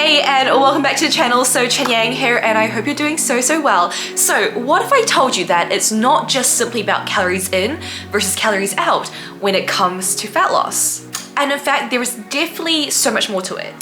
Hey, and welcome back to the channel. So Chen Yang here, and I hope you're doing so well. So what if I told you that it's not just simply about calories in versus calories out when it comes to fat loss? And in fact, there is definitely so much more to it.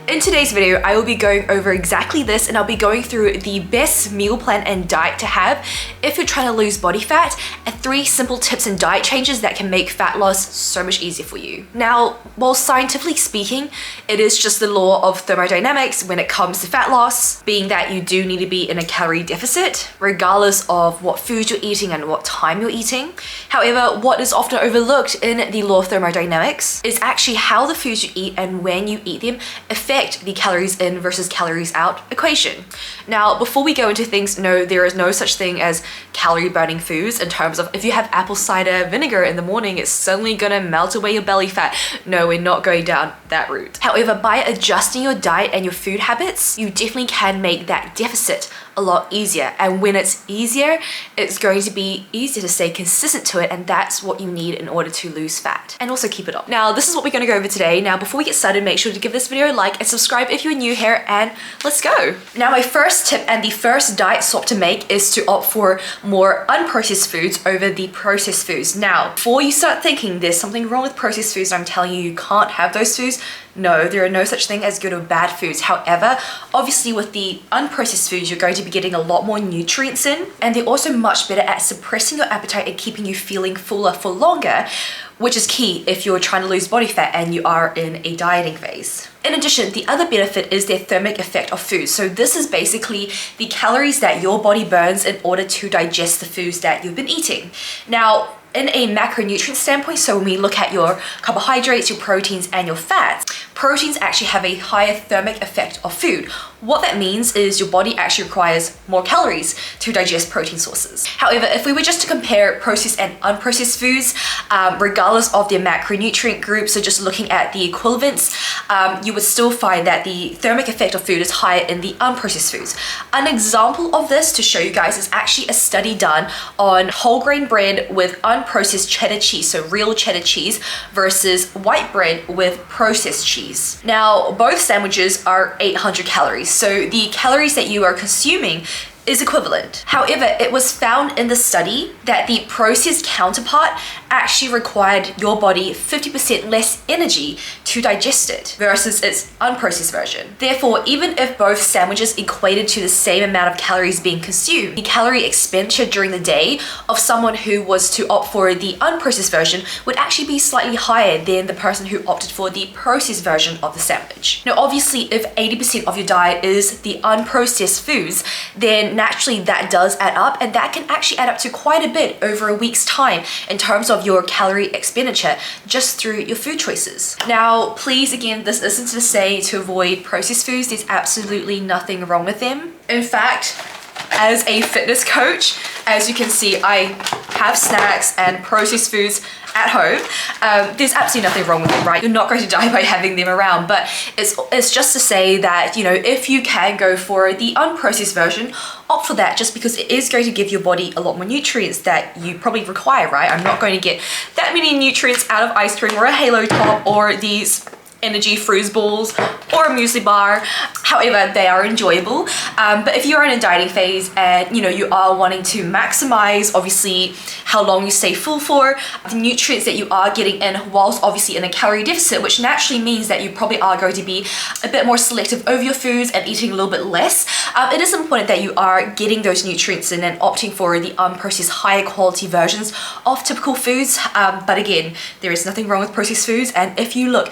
In today's video, I will be going over exactly this, and I'll be going through the best meal plan and diet to have if you're trying to lose body fat, and 3 simple tips and diet changes that can make fat loss so much easier for you. Now, while scientifically speaking, it is just the law of thermodynamics when it comes to fat loss, being that you do need to be in a calorie deficit, regardless of what food you're eating and what time you're eating. However, what is often overlooked in the law of thermodynamics is actually how the foods you eat and when you eat them affect the calories in versus calories out equation. Now, before we go into things, no, there is no such thing as calorie burning foods in terms of if you have apple cider vinegar in the morning, it's suddenly gonna melt away your belly fat. No, we're not going down that route. However, by adjusting your diet and your food habits, you definitely can make that deficit a lot easier. And when it's easier, it's going to be easier to stay consistent to it, and that's what you need in order to lose fat and also keep it off. Now, this is what we're going to go over today. Now, before we get started, make sure to give this video a like and subscribe if you're new here, and let's go. Now, my first tip and the first diet swap to make is to opt for more unprocessed foods over the processed foods. Now, before you start thinking there's something wrong with processed foods, I'm telling you, you can't have those foods. No, there are no such thing as good or bad foods. However, obviously with the unprocessed foods, you're going to be getting a lot more nutrients in, and they're also much better at suppressing your appetite and keeping you feeling fuller for longer, which is key if you're trying to lose body fat and you are in a dieting phase. In addition, the other benefit is their thermic effect of food. So this is basically the calories that your body burns in order to digest the foods that you've been eating. Now, in a macronutrient standpoint, so when we look at your carbohydrates, your proteins, and your fats, proteins actually have a higher thermic effect of food. What that means is your body actually requires more calories to digest protein sources. However, if we were just to compare processed and unprocessed foods, regardless of their macronutrient group, so just looking at the equivalents, you would still find that the thermic effect of food is higher in the unprocessed foods. An example of this to show you guys is actually a study done on whole grain bread with unprocessed cheddar cheese, so real cheddar cheese, versus white bread with processed cheese. Now, both sandwiches are 800 calories, so the calories that you are consuming is equivalent. However, it was found in the study that the processed counterpart actually required your body 50% less energy to digest it versus its unprocessed version. Therefore, even if both sandwiches equated to the same amount of calories being consumed, the calorie expenditure during the day of someone who was to opt for the unprocessed version would actually be slightly higher than the person who opted for the processed version of the sandwich. Now, obviously, if 80% of your diet is the unprocessed foods, then naturally that does add up, and that can actually add up to quite a bit over a week's time in terms of your calorie expenditure just through your food choices. Now, please, again, this isn't to say to avoid processed foods. There's absolutely nothing wrong with them. In fact, as a fitness coach, as you can see, I have snacks and processed foods at home. There's absolutely nothing wrong with them, right? You're not going to die by having them around, but it's just to say that, you know, if you can go for the unprocessed version, opt for that, just because it is going to give your body a lot more nutrients that you probably require, right? I'm not going to get that many nutrients out of ice cream or a Halo Top or these energy fruit balls or a muesli bar. However, they are enjoyable. But if you're in a dieting phase and you know you are wanting to maximize obviously how long you stay full for, the nutrients that you are getting in whilst obviously in a calorie deficit, which naturally means that you probably are going to be a bit more selective over your foods and eating a little bit less, it is important that you are getting those nutrients in and opting for the unprocessed higher quality versions of typical foods. But again, there is nothing wrong with processed foods, and if you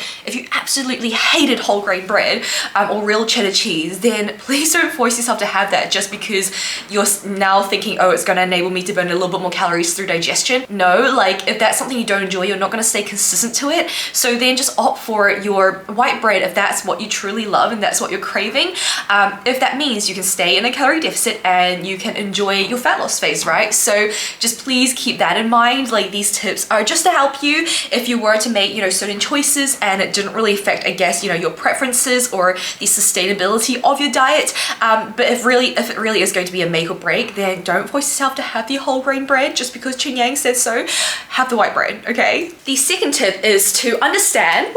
absolutely hated whole grain bread or real cheddar cheese, then please don't force yourself to have that just because you're now thinking, oh, it's going to enable me to burn a little bit more calories through digestion. No, like if that's something you don't enjoy, you're not going to stay consistent to it. So then just opt for your white bread if that's what you truly love and that's what you're craving. If that means you can stay in a calorie deficit and you can enjoy your fat loss phase, right? So just please keep that in mind. Like, these tips are just to help you if you were to make, you know, certain choices and it didn't really really affect, I guess, you know, your preferences or the sustainability of your diet. But if it really is going to be a make or break, then don't force yourself to have the whole grain bread just because Chen Yang said so. Have the white bread, okay? The second tip is to understand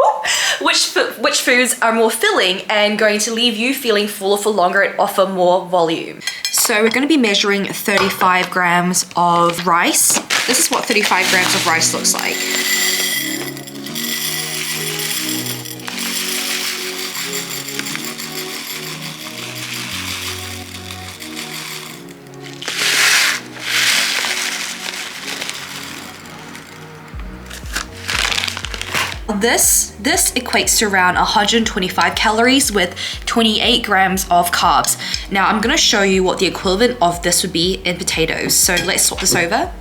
which foods are more filling and going to leave you feeling fuller for longer and offer more volume. So we're going to be measuring 35 grams of rice. This is what 35 grams of rice looks like. This equates to around 125 calories with 28 grams of carbs. Now I'm gonna show you what the equivalent of this would be in potatoes. So let's swap this over.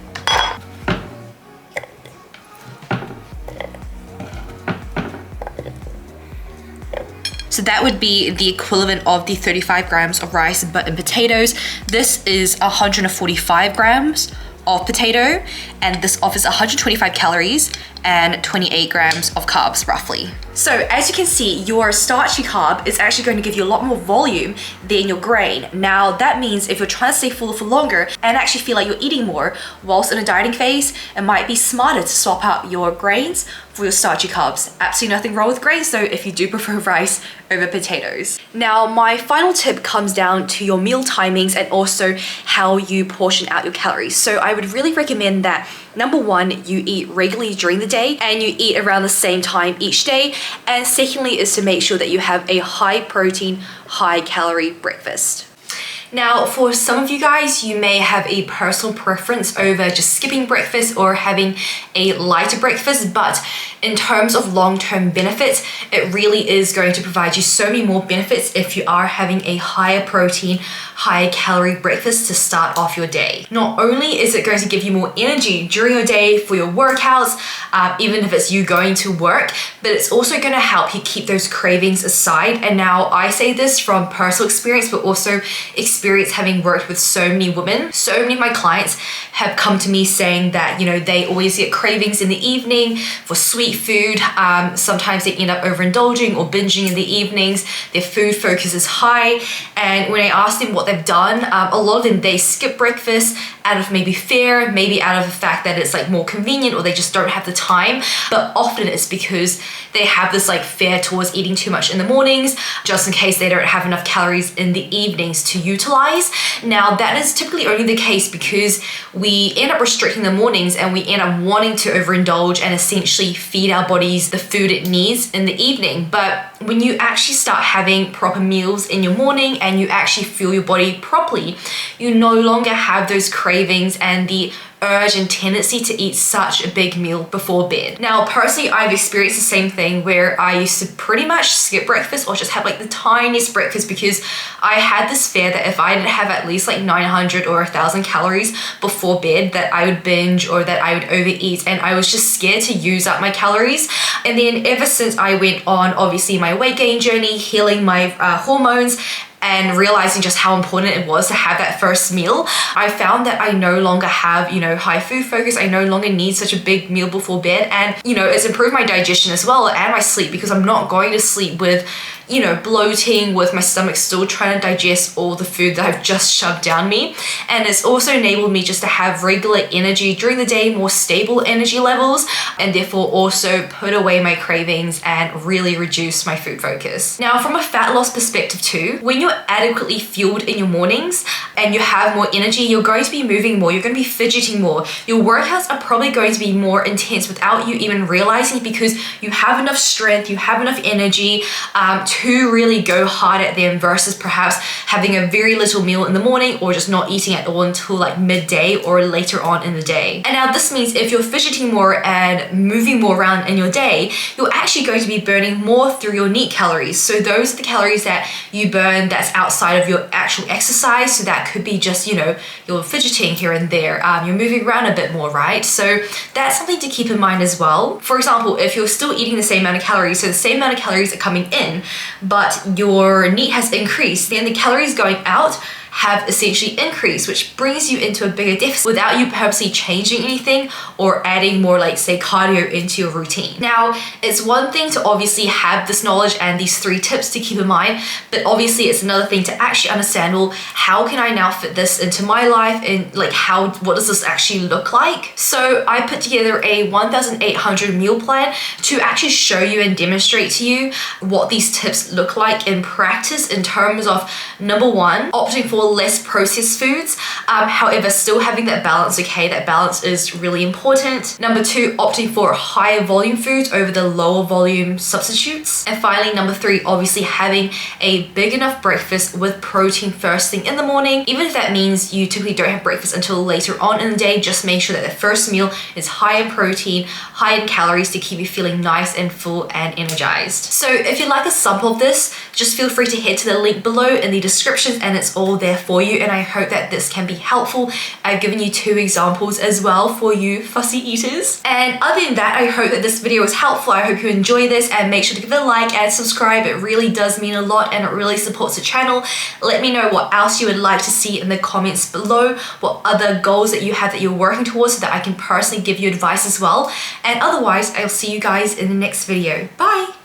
So that would be the equivalent of the 35 grams of rice, but in potatoes, this is 145 grams of potato, and this offers 125 calories and 28 grams of carbs roughly. So as you can see, your starchy carb is actually going to give you a lot more volume than your grain. Now that means if you're trying to stay fuller for longer and actually feel like you're eating more whilst in a dieting phase, it might be smarter to swap out your grains for your starchy carbs. Absolutely nothing wrong with grains though if you do prefer rice over potatoes. Now my final tip comes down to your meal timings and also how you portion out your calories. So I would really recommend that number one, you eat regularly during the day and you eat around the same time each day. And secondly is to make sure that you have a high protein, high calorie breakfast. Now, for some of you guys, you may have a personal preference over just skipping breakfast or having a lighter breakfast, but in terms of long-term benefits, it really is going to provide you so many more benefits if you are having a higher protein, higher calorie breakfast to start off your day. Not only is it going to give you more energy during your day for your workouts, even if it's you going to work, but it's also going to help you keep those cravings aside. And now I say this from personal experience, but also experience having worked with so many women. So many of my clients have come to me saying that, you know, they always get cravings in the evening for sweet food. Sometimes they end up overindulging or binging in the evenings. Their food focus is high. And when I ask them what they've done, a lot of them, they skip breakfast out of maybe fear, maybe out of the fact that it's like more convenient or they just don't have the time. But often it's because they have this like fear towards eating too much in the mornings, just in case they don't have enough calories in the evenings to utilize. Now that is typically only the case because we end up restricting the mornings and we end up wanting to overindulge and essentially feed our bodies the food it needs in the evening. But when you actually start having proper meals in your morning and you actually fuel your body properly, you no longer have those cravings and the urge and tendency to eat such a big meal before bed. Now, personally, I've experienced the same thing where I used to pretty much skip breakfast or just have like the tiniest breakfast because I had this fear that if I didn't have at least like 900 or 1,000 calories before bed, that I would binge or that I would overeat, and I was just scared to use up my calories. And then ever since I went on, obviously, my weight gain journey, healing my hormones, and realizing just how important it was to have that first meal, I found that I no longer have, you know, high food focus. I no longer need such a big meal before bed. And, you know, it's improved my digestion as well and my sleep because I'm not going to sleep with, you know, bloating, with my stomach still trying to digest all the food that I've just shoved down me. And it's also enabled me just to have regular energy during the day, more stable energy levels, and therefore also put away my cravings and really reduce my food focus. Now, from a fat loss perspective too, when you're adequately fueled in your mornings and you have more energy, you're going to be moving more, you're going to be fidgeting more. Your workouts are probably going to be more intense without you even realizing it because you have enough strength, you have enough energy to really go hard at them versus perhaps having a very little meal in the morning or just not eating at all until like midday or later on in the day. And now this means if you're fidgeting more and moving more around in your day, you're actually going to be burning more through your neat calories. So those are the calories that you burn that's outside of your actual exercise. So that could be just, you know, you're fidgeting here and there, you're moving around a bit more, right? So that's something to keep in mind as well. For example, if you're still eating the same amount of calories, so the same amount of calories are coming in, but your NEAT has increased, then the calories going out have essentially increased, which brings you into a bigger deficit without you purposely changing anything or adding more, like say, cardio into your routine. Now, it's one thing to obviously have this knowledge and these 3 tips to keep in mind, but obviously it's another thing to actually understand, well, how can I now fit this into my life, and like what does this actually look like? So I put together a 1,800 meal plan to actually show you and demonstrate to you what these tips look like in practice, in terms of number 1, opting for less processed foods, however still having that balance. Okay, that balance is really important. Number 2, opting for higher volume foods over the lower volume substitutes. And finally, number 3, obviously having a big enough breakfast with protein first thing in the morning. Even if that means you typically don't have breakfast until later on in the day, just make sure that the first meal is high in protein, high in calories, to keep you feeling nice and full and energized. So if you'd like a sample of this, just feel free to head to the link below in the descriptions, and it's all there for you, and I hope that this can be helpful. I've given you 2 examples as well for you fussy eaters. And other than that, I hope that this video was helpful. I hope you enjoy this, and make sure to give it a like and subscribe. It really does mean a lot, and it really supports the channel. Let me know what else you would like to see in the comments below, what other goals that you have that you're working towards, so that I can personally give you advice as well. And otherwise, I'll see you guys in the next video. Bye!